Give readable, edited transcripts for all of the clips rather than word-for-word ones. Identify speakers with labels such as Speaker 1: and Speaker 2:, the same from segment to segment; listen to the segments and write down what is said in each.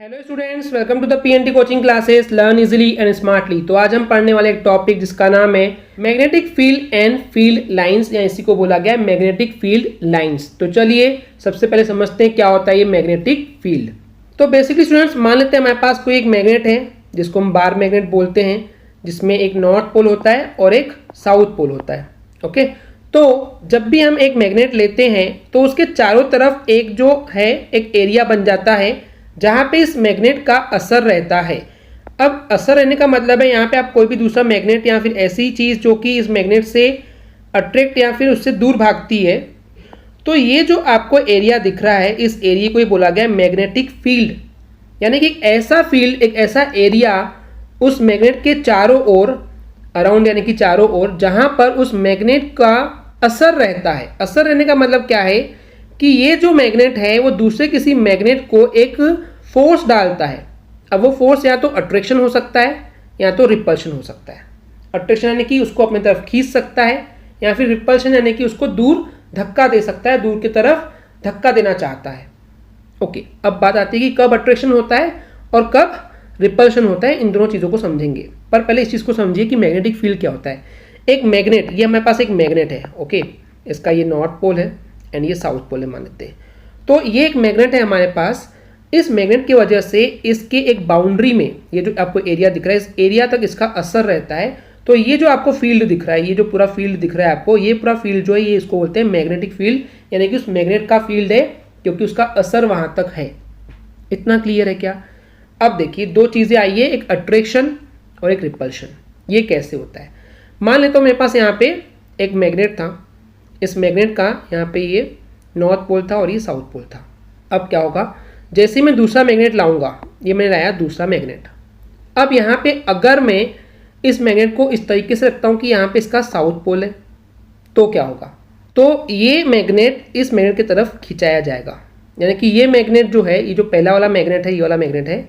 Speaker 1: Hello students, welcome to the PNT coaching classes learn easily and smartly. तो आज हम पढ़ने वाले एक टॉपिक जिसका नाम है magnetic field and field lines, या इसी को बोला गया है मैग्नेटिक फील्ड लाइंस। तो चलिए सबसे पहले समझते हैं क्या होता है ये मैग्नेटिक फील्ड। तो बेसिकली स्टूडेंट्स मान लेते हैं हमारे पास कोई एक मैग्नेट है जिसको हम बार मैग्नेट बोलते हैं, जिसमें एक नॉर्थ पोल होता है और एक साउथ पोल होता है। ओके, तो जब भी हम एक मैग्नेट लेते हैं तो उसके चारों तरफ एक जो है एक एरिया बन जाता है जहाँ पे इस मैग्नेट का असर रहता है। अब असर रहने का मतलब है यहाँ पे आप कोई भी दूसरा मैग्नेट या फिर ऐसी चीज़ जो कि इस मैग्नेट से अट्रैक्ट या फिर उससे दूर भागती है, तो ये जो आपको एरिया दिख रहा है इस एरिया को ही बोला गया है मैग्नेटिक फील्ड। यानी कि एक ऐसा फील्ड, एक ऐसा एरिया उस मैग्नेट के चारों ओर अराउंड, यानी कि चारों ओर जहाँ पर उस मैग्नेट का असर रहता है। असर रहने का मतलब क्या है कि ये जो मैग्नेट है वो दूसरे किसी मैग्नेट को एक फोर्स डालता है। अब वो फोर्स या तो अट्रैक्शन हो सकता है या तो रिपल्शन हो सकता है। अट्रैक्शन यानी कि उसको अपनी तरफ खींच सकता है, या फिर रिपल्शन यानी कि उसको दूर धक्का दे सकता है, दूर की तरफ धक्का देना चाहता है। ओके, अब बात आती है कि कब अट्रैक्शन होता है और कब रिपल्शन होता है। इन दोनों चीज़ों को समझेंगे, पर पहले इस चीज़ को समझिए कि मैग्नेटिक फील्ड क्या होता है। एक मैग्नेट, ये हमारे पास एक मैग्नेट है। ओके, इसका ये नॉर्थ पोल है एंड ये साउथ पोल है मान लेते हैं। तो ये एक मैग्नेट है हमारे पास। इस मैग्नेट की वजह से इसके एक बाउंड्री में ये जो आपको एरिया दिख रहा है, इस एरिया तक इसका असर रहता है। तो ये जो आपको फील्ड दिख रहा है, ये जो पूरा फील्ड दिख रहा है आपको, ये पूरा फील्ड जो है ये इसको बोलते हैं मैग्नेटिक फील्ड, यानी कि उस मैग्नेट का फील्ड है क्योंकि उसका असर वहां तक है। इतना क्लियर है क्या? अब देखिए दो चीजें आई है, एक अट्रैक्शन और एक रिपल्शन। ये कैसे होता है? मान लेता हूँ मेरे पास यहाँ पे एक मैग्नेट था, इस मैग्नेट का यहाँ पे ये नॉर्थ पोल था और ये साउथ पोल था। अब क्या होगा, जैसे मैं दूसरा मैग्नेट लाऊंगा, ये मैंने लाया दूसरा मैग्नेट। अब यहाँ पे अगर मैं इस मैग्नेट को इस तरीके से रखता हूँ कि यहाँ पे इसका साउथ पोल है, तो क्या होगा, तो ये मैग्नेट इस मैग्नेट की तरफ खिंचाया जाएगा। यानी कि ये मैग्नेट जो है, ये जो पहला वाला मैग्नेट है, ये वाला मैग्नेट है,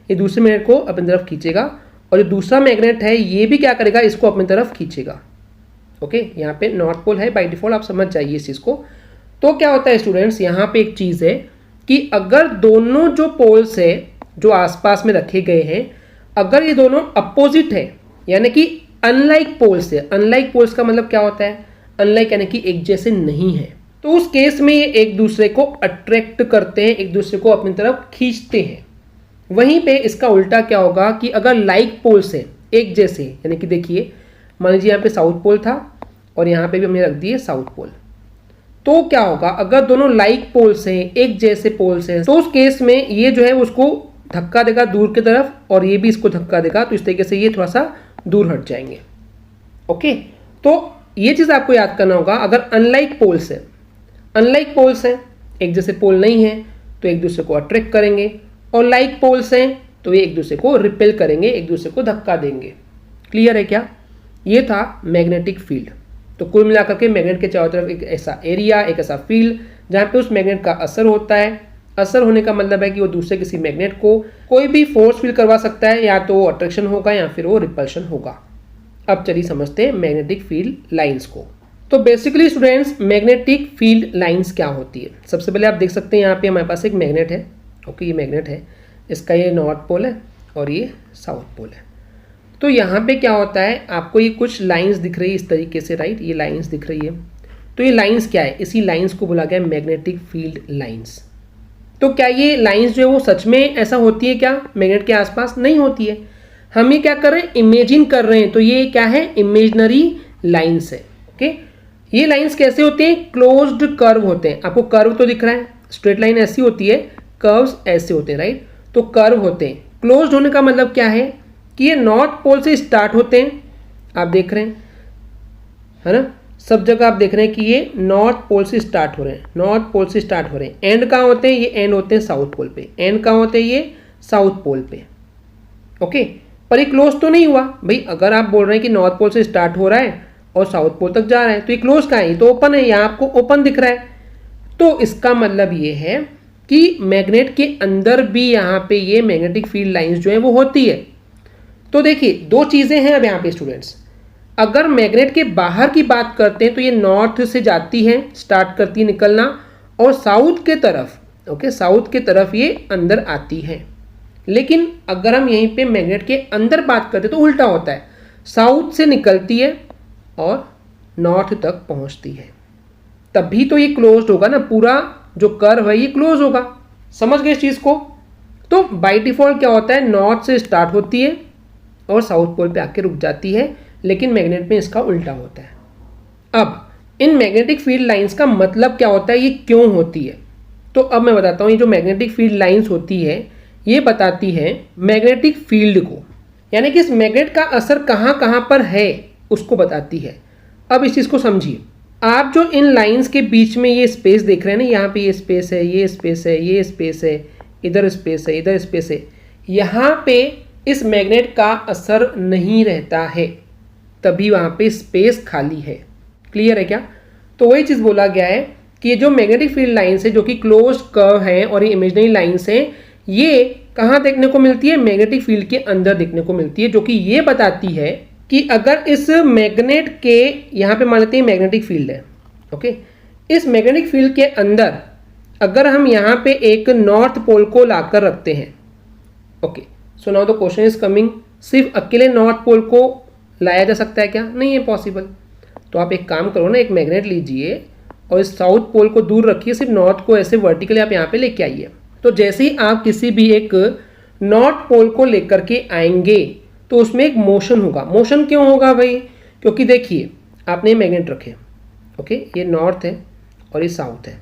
Speaker 1: ये दूसरे मैग्नेट को अपनी तरफ खींचेगा, और जो दूसरा मैग्नेट है ये भी क्या करेगा, इसको अपनी तरफ खींचेगा। ओके, यहाँ पे नॉर्थ पोल है बाय डिफॉल्ट, आप समझ जाइए इस चीज़ को। तो क्या होता है स्टूडेंट्स, यहाँ पे एक चीज़ है कि अगर दोनों जो पोल्स है जो आसपास में रखे गए हैं, अगर ये दोनों अपोजिट है, यानी कि अनलाइक पोल्स है। अनलाइक पोल्स का मतलब क्या होता है? अनलाइक यानी कि एक जैसे नहीं है। तो उस केस में ये एक दूसरे को अट्रैक्ट करते हैं, एक दूसरे को अपनी तरफ खींचते हैं। वहीं पे इसका उल्टा क्या होगा कि अगर लाइक पोल्स है, एक जैसे, यानी कि देखिए मान लीजिए यहाँ पे साउथ पोल था और यहाँ पे भी हमने रख दिए साउथ पोल, तो क्या होगा, अगर दोनों लाइक पोल्स हैं, एक जैसे पोल्स हैं, तो उस केस में ये जो है उसको धक्का देगा दूर की तरफ और ये भी इसको धक्का देगा। तो इस तरीके से ये थोड़ा सा दूर हट जाएंगे। ओके, तो ये चीज़ आपको याद करना होगा। अगर अनलाइक पोल्स है, अनलाइक पोल्स हैं, एक जैसे पोल नहीं है, तो एक दूसरे को अट्रैक्ट करेंगे, और लाइक पोल्स हैं तो ये एक दूसरे को रिपेल करेंगे, एक दूसरे को धक्का देंगे। क्लियर है क्या? ये था मैग्नेटिक फील्ड। तो कुल मिलाकर के मैग्नेट के चारों तरफ एक ऐसा एरिया, एक ऐसा फील्ड जहाँ पे उस मैग्नेट का असर होता है। असर होने का मतलब है कि वो दूसरे किसी मैग्नेट को कोई भी फोर्स फील करवा सकता है, या तो वो अट्रैक्शन होगा या फिर वो रिपल्शन होगा। अब चलिए समझते हैं मैग्नेटिक फील्ड लाइंस को। तो basically students magnetic field lines क्या होती है? सबसे पहले आप देख सकते हैं यहाँ पे हमारे पास एक मैग्नेट है। ओके, ये मैग्नेट है, इसका ये नॉर्थ पोल है और ये साउथ पोल है। तो यहाँ पे क्या होता है, आपको ये कुछ लाइंस दिख रही है इस तरीके से, राइट? ये लाइंस दिख रही है। तो ये लाइंस क्या है? इसी लाइंस को बोला गया मैग्नेटिक फील्ड लाइंस। तो क्या ये लाइंस जो है वो सच में ऐसा होती है क्या मैग्नेट के आसपास? नहीं होती है। हम ये क्या कर रहे हैं, इमेजिन कर रहे हैं। तो ये क्या है, इमेजिनरी लाइंस है। ओके, ये लाइंस कैसे होते हैं? क्लोज्ड कर्व होते हैं। आपको कर्व तो दिख रहा है, स्ट्रेट लाइन ऐसी होती है, कर्व्स ऐसे होते हैं, राइट? तो कर्व होते हैं। क्लोज्ड होने का मतलब क्या है कि ये नॉर्थ पोल से स्टार्ट होते हैं, आप देख रहे हैं, है ना? सब जगह आप देख रहे हैं कि ये नॉर्थ पोल से स्टार्ट हो रहे हैं, नॉर्थ पोल से स्टार्ट हो रहे हैं। एंड कहाँ होते हैं? ये एंड होते हैं साउथ पोल पे। एंड कहाँ होते हैं? ये साउथ पोल पे। ओके, पर ये क्लोज तो नहीं हुआ भाई। अगर आप बोल रहे हैं कि नॉर्थ पोल से स्टार्ट हो रहा है और साउथ पोल तक जा रहा है, तो ये क्लोज कहाँ है? ये तो ओपन है, यहाँ आपको ओपन दिख रहा है। तो इसका मतलब ये है कि मैग्नेट के अंदर भी यहाँ पे ये मैग्नेटिक फील्ड लाइंस जो है वो होती है। तो देखिए दो चीज़ें हैं अब यहाँ पे स्टूडेंट्स। अगर मैग्नेट के बाहर की बात करते हैं तो ये नॉर्थ से जाती है, स्टार्ट करती है निकलना, और साउथ के तरफ, ओके, साउथ के तरफ ये अंदर आती है। लेकिन अगर हम यहीं पे मैग्नेट के अंदर बात करते तो उल्टा होता है, साउथ से निकलती है और नॉर्थ तक पहुंचती है, तभी तो ये क्लोज्ड होगा ना, पूरा जो कर्व है ये क्लोज होगा। समझ गए इस चीज़ को? तो बाय डिफ़ॉल्ट क्या होता है, नॉर्थ से स्टार्ट होती है और साउथ पोल पे आके रुक जाती है, लेकिन मैग्नेट में इसका उल्टा होता है। अब इन मैग्नेटिक फील्ड लाइंस का मतलब क्या होता है, ये क्यों होती है? तो अब मैं बताता हूँ। ये जो मैग्नेटिक फील्ड लाइंस होती है ये बताती है मैग्नेटिक फील्ड को, यानी कि इस मैग्नेट का असर कहाँ कहाँ पर है उसको बताती है। अब इस चीज़ को समझिए, आप जो इन लाइंस के बीच में ये स्पेस देख रहे हैं ना, यहाँ पे ये स्पेस है, ये स्पेस है, ये स्पेस है, इधर स्पेस है, इधर स्पेस है, यहाँ पे इस मैग्नेट का असर नहीं रहता है, तभी वहाँ पे स्पेस खाली है। क्लियर है क्या? तो वही चीज़ बोला गया है कि ये जो मैग्नेटिक फील्ड लाइंस है जो कि क्लोज्ड कर्व हैं और ये इमेजिनरी लाइंस हैं, ये कहाँ देखने को मिलती है, मैग्नेटिक फील्ड के अंदर देखने को मिलती है, जो कि ये बताती है कि अगर इस मैग्नेट के यहाँ पे मान लेते हैं मैग्नेटिक फील्ड है, ओके, इस मैग्नेटिक फील्ड के अंदर अगर हम यहाँ पे एक नॉर्थ पोल को लाकर रखते हैं, okay, so now the question is coming, सिर्फ अकेले नॉर्थ पोल को लाया जा सकता है क्या? नहीं है पॉसिबल। तो आप एक काम करो ना, एक मैग्नेट लीजिए और इस साउथ पोल को दूर रखिए, सिर्फ नॉर्थ को ऐसे वर्टिकली आप यहाँ पे लेके आइए। तो जैसे ही आप किसी भी एक नॉर्थ पोल को लेकर के आएंगे तो उसमें एक मोशन होगा। मोशन क्यों होगा भाई? क्योंकि देखिए आपने मैग्नेट रखे, ओके, ये नॉर्थ है और ये साउथ है,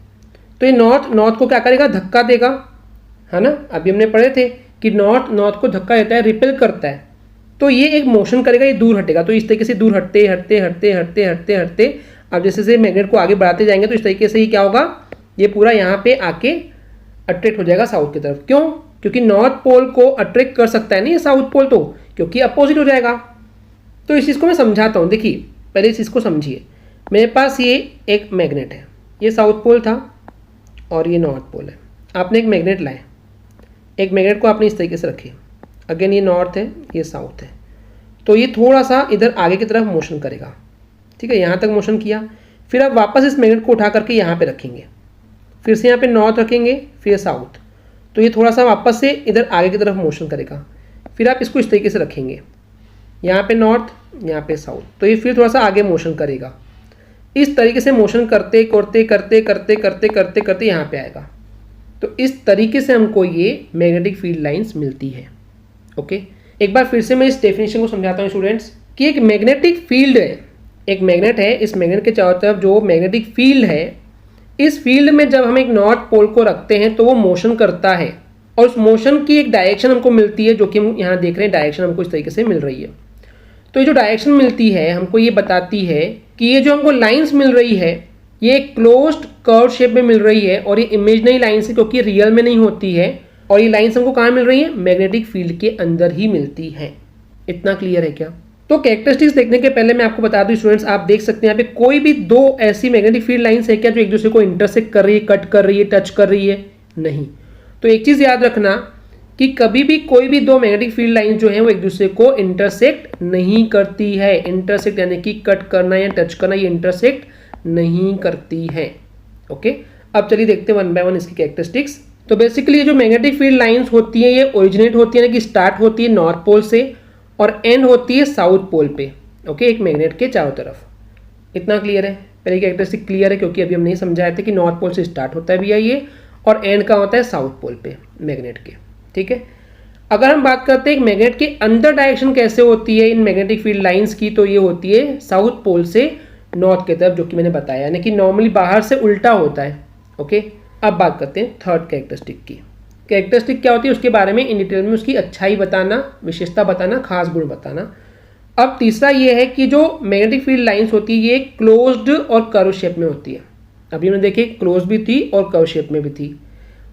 Speaker 1: तो ये नॉर्थ को क्या करेगा, धक्का देगा, है ना। अभी हमने पढ़े थे कि नॉर्थ को धक्का देता है, रिपेल करता है, तो ये एक मोशन करेगा, ये दूर हटेगा। तो इस तरीके से दूर हटते हटते हटते हटते हटते हटते अब जैसे जैसे मैग्नेट को आगे बढ़ाते जाएंगे तो इस तरीके से ही क्या होगा, ये पूरा यहाँ पे आके अट्रैक्ट हो जाएगा साउथ की तरफ। क्यों? क्योंकि नॉर्थ पोल को अट्रैक्ट कर सकता है नहीं ये साउथ पोल, तो क्योंकि अपोजिट हो जाएगा। तो इस चीज़ को मैं समझाता हूँ। देखिए पहले इस चीज़ को समझिए, मेरे पास ये एक मैग्नेट है, ये साउथ पोल था और ये नॉर्थ पोल है। आपने एक मैग्नेट लाए, एक मैग्नेट को आपने इस तरीके से रखे, अगेन ये नॉर्थ है, ये साउथ है, तो ये थोड़ा सा इधर आगे की तरफ मोशन करेगा, ठीक है, यहाँ तक मोशन किया, फिर आप वापस इस मैग्नेट को उठा करके यहाँ पे रखेंगे, फिर से यहाँ पे नॉर्थ रखेंगे, फिर साउथ, तो ये थोड़ा सा वापस से इधर आगे की तरफ मोशन करेगा, फिर आप इसको इस तरीके से रखेंगे, यहाँ पे नॉर्थ, यहाँ पे साउथ, तो ये फिर थोड़ा सा आगे मोशन करेगा। इस तरीके से मोशन करते करते करते करते करते करते करते यहाँ पे आएगा। तो इस तरीके से हमको ये मैग्नेटिक फील्ड लाइंस मिलती है। ओके, एक बार फिर से मैं इस डेफिनेशन को समझाता हूँ स्टूडेंट्स कि एक मैग्नेटिक फील्ड है, एक मैग्नेट है, इस मैग्नेट के चारों तरफ जो मैग्नेटिक फील्ड है, इस फील्ड में जब हम एक नॉर्थ पोल को रखते हैं तो वो मोशन करता है और उस मोशन की एक डायरेक्शन हमको मिलती है, जो कि हम यहाँ देख रहे हैं, डायरेक्शन हमको इस तरीके से मिल रही है। तो ये जो डायरेक्शन मिलती है हमको ये बताती है कि ये जो हमको लाइंस मिल रही है ये एक क्लोज्ड कर्व शेप में मिल रही है और ये इमेजिनरी लाइंस है क्योंकि रियल में नहीं होती है, और ये लाइंस हमको कहाँ मिल रही है, मैग्नेटिक फील्ड के अंदर ही मिलती है। इतना क्लियर है क्या? तो कैरेक्टरिस्टिक्स देखने के पहले मैं आपको बता दूं स्टूडेंट्स, आप देख सकते हैं यहाँ पे कोई भी दो ऐसी मैग्नेटिक फील्ड लाइंस है क्या जो एक दूसरे को इंटरसेक्ट कर रही है, कट कर रही है, टच कर रही है? नहीं। तो एक चीज़ याद रखना कि कभी भी कोई भी दो मैग्नेटिक फील्ड लाइन जो है वो एक दूसरे को इंटरसेक्ट नहीं करती है। इंटरसेक्ट यानी कि कट करना या टच करना, ये इंटरसेक्ट नहीं करती है। ओके, अब चलिए देखते हैं वन बाय वन इसकी कैरेक्टरिस्टिक्स। तो बेसिकली ये जो मैग्नेटिक फील्ड लाइंस होती है ये ओरिजिनेट होती है, यानी कि स्टार्ट होती है नॉर्थ पोल से और एंड होती है साउथ पोल पे। ओके, एक मैग्नेट के चारों तरफ। इतना क्लियर है? पहले कैरेक्टरिस्टिक क्लियर है क्योंकि अभी हम नहीं समझाए थे कि नॉर्थ पोल से स्टार्ट होता है भैया ये, और एंड का होता है साउथ पोल पे मैग्नेट के। ठीक है, अगर हम बात करते हैं मैग्नेट के अंदर डायरेक्शन कैसे होती है इन मैग्नेटिक फील्ड लाइंस की, तो ये होती है साउथ पोल से नॉर्थ की तरफ, जो कि मैंने बताया, यानी कि नॉर्मली बाहर से उल्टा होता है। ओके, अब बात करते हैं थर्ड कैरेक्टरिस्टिक की। कैरेक्टरिस्टिक क्या होती है उसके बारे में इन डिटेल में उसकी अच्छाई बताना, विशेषता बताना, खास गुण बताना। अब तीसरा ये है कि जो मैग्नेटिक फील्ड लाइंस होती है ये क्लोज्ड और कर्व शेप में होती है। अभी हमने देखी क्लोज भी थी और कर्व शेप में भी थी।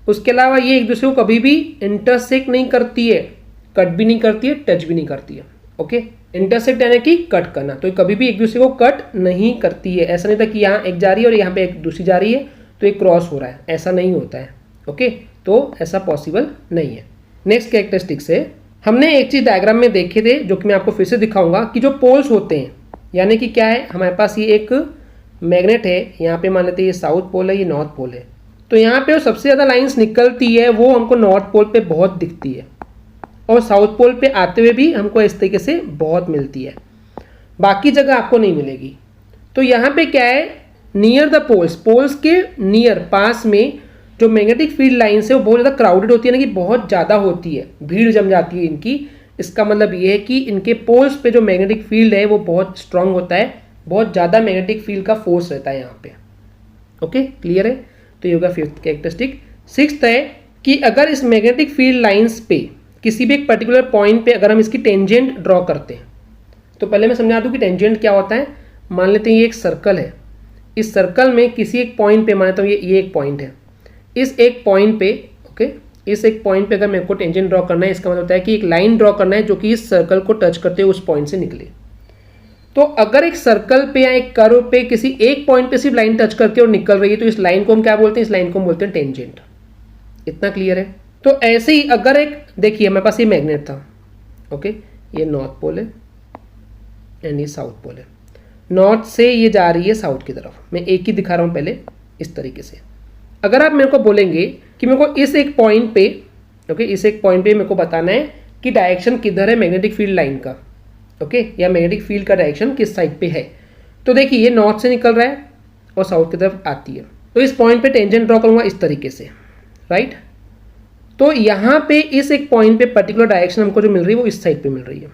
Speaker 1: उसके अलावा ये एक दूसरे को कभी भी इंटरसेक्ट नहीं करती है, कट भी नहीं करती है, टच भी नहीं करती है। ओके, इंटरसेक्ट यानी कि कट करना, तो कभी भी एक दूसरे को कट नहीं करती है। ऐसा नहीं था कि यहाँ एक जा रही है और यहाँ पे एक दूसरी जा रही है तो एक क्रॉस हो रहा है, ऐसा नहीं होता है। ओके, तो ऐसा पॉसिबल नहीं है। नेक्स्ट कैरेक्टरिस्टिक से हमने एक चीज़ डायग्राम में देखे थे जो कि मैं आपको फिर से दिखाऊंगा कि जो पोल्स होते हैं, यानी कि क्या है, हमारे पास ये एक मैग्नेट है, यहाँ पे मान लेते हैं ये साउथ पोल है, ये नॉर्थ पोल है। तो यहाँ पे जो सबसे ज़्यादा लाइंस निकलती है वो हमको नॉर्थ पोल पे बहुत दिखती है। और साउथ पोल पे आते हुए भी हमको इस तरीके से बहुत मिलती है, बाकी जगह आपको नहीं मिलेगी। तो यहाँ पे क्या है, नियर द पोल्स, पोल्स के नियर पास में जो मैग्नेटिक फील्ड लाइन्स है वो बहुत ज़्यादा क्राउडेड होती है ना, कि बहुत ज़्यादा होती है, भीड़ जम जाती है इनकी। इसका मतलब ये है कि इनके पोल्स पे जो मैग्नेटिक फील्ड है वो बहुत स्ट्रांग होता है, बहुत ज़्यादा मैग्नेटिक फील्ड का फोर्स रहता है यहाँ पे। ओके, क्लियर है। तो ये होगा फिफ्थ कैरेक्टरिस्टिक। सिक्स्थ है कि अगर इस मैग्नेटिक फील्ड लाइन्स पे किसी भी एक पर्टिकुलर पॉइंट पे अगर हम इसकी टेंजेंट ड्रॉ करते हैं, तो पहले मैं समझा दूं कि टेंजेंट क्या होता है। मान लेते हैं ये एक सर्कल है, इस सर्कल में किसी एक पॉइंट पे, मान लेता हूँ ये एक पॉइंट है, इस एक पॉइंट पे, ओके, इस एक पॉइंट पे अगर मेरे को टेंजेंट ड्रॉ करना है, इसका मतलब होता है कि एक लाइन ड्रॉ करना है जो कि इस सर्कल को टच करते हुए उस पॉइंट से निकले। तो अगर एक सर्कल पे या एक कर्व पे किसी एक पॉइंट पे सिर्फ लाइन टच करके और निकल रही है, तो इस लाइन को हम क्या बोलते हैं, इस लाइन को हम बोलते हैं टेंजेंट। इतना क्लियर है। तो ऐसे ही अगर एक, देखिए मेरे पास ये मैग्नेट था, ओके, ये नॉर्थ पोल है एंड ये साउथ पोल है। नॉर्थ से ये जा रही है साउथ की तरफ, मैं एक ही दिखा रहा हूँ पहले इस तरीके से। अगर आप मेरे को बोलेंगे कि मेरे को इस एक पॉइंट पे, ओके, इस एक पॉइंट पे मेरे को बताना है कि डायरेक्शन किधर है मैग्नेटिक फील्ड लाइन का, ओके, या मैग्नेटिक फील्ड का डायरेक्शन किस साइड पे है। तो देखिए ये नॉर्थ से निकल रहा है और साउथ की तरफ आती है, तो इस पॉइंट पे टेंजेंट ड्रॉ करूँगा इस तरीके से, राइट। तो यहाँ पे इस एक पॉइंट पे पर्टिकुलर डायरेक्शन हमको जो मिल रही है वो इस साइड पे मिल रही है।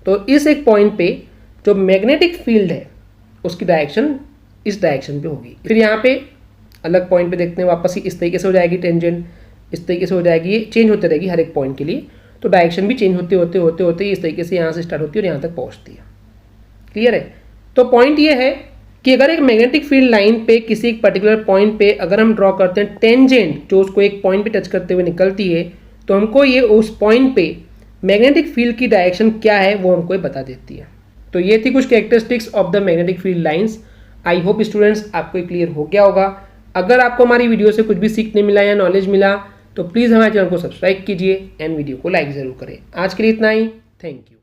Speaker 1: तो इस एक पॉइंट पे जो मैग्नेटिक फील्ड है उसकी डायरेक्शन इस डायरेक्शन पे होगी। फिर यहाँ पे अलग पॉइंट पे देखते हैं, वापस ही इस तरीके से हो जाएगी टेंजेंट, इस तरीके से हो जाएगी, ये चेंज होते रहेगी हर एक पॉइंट के लिए। तो डायरेक्शन भी चेंज होते होते होते होते इस तरीके से यहाँ से स्टार्ट होती है और यहाँ तक पहुँचती है। क्लियर है। तो पॉइंट ये है कि अगर एक मैग्नेटिक फील्ड लाइन पे किसी एक पर्टिकुलर पॉइंट पे अगर हम ड्रॉ करते हैं टेंजेंट जो उसको एक पॉइंट पे टच करते हुए निकलती है, तो हमको ये उस पॉइंट पे मैग्नेटिक फील्ड की डायरेक्शन क्या है वो हमको ये बता देती है। तो ये थी कुछ characteristics of the magnetic field lines. I hope students आपको क्लियर हो गया होगा। अगर आपको हमारी वीडियो से कुछ भी सीखने मिला या नॉलेज मिला तो प्लीज़ हमारे चैनल को सब्सक्राइब कीजिए एंड वीडियो को लाइक ज़रूर करें। आज के लिए इतना ही, थैंक यू।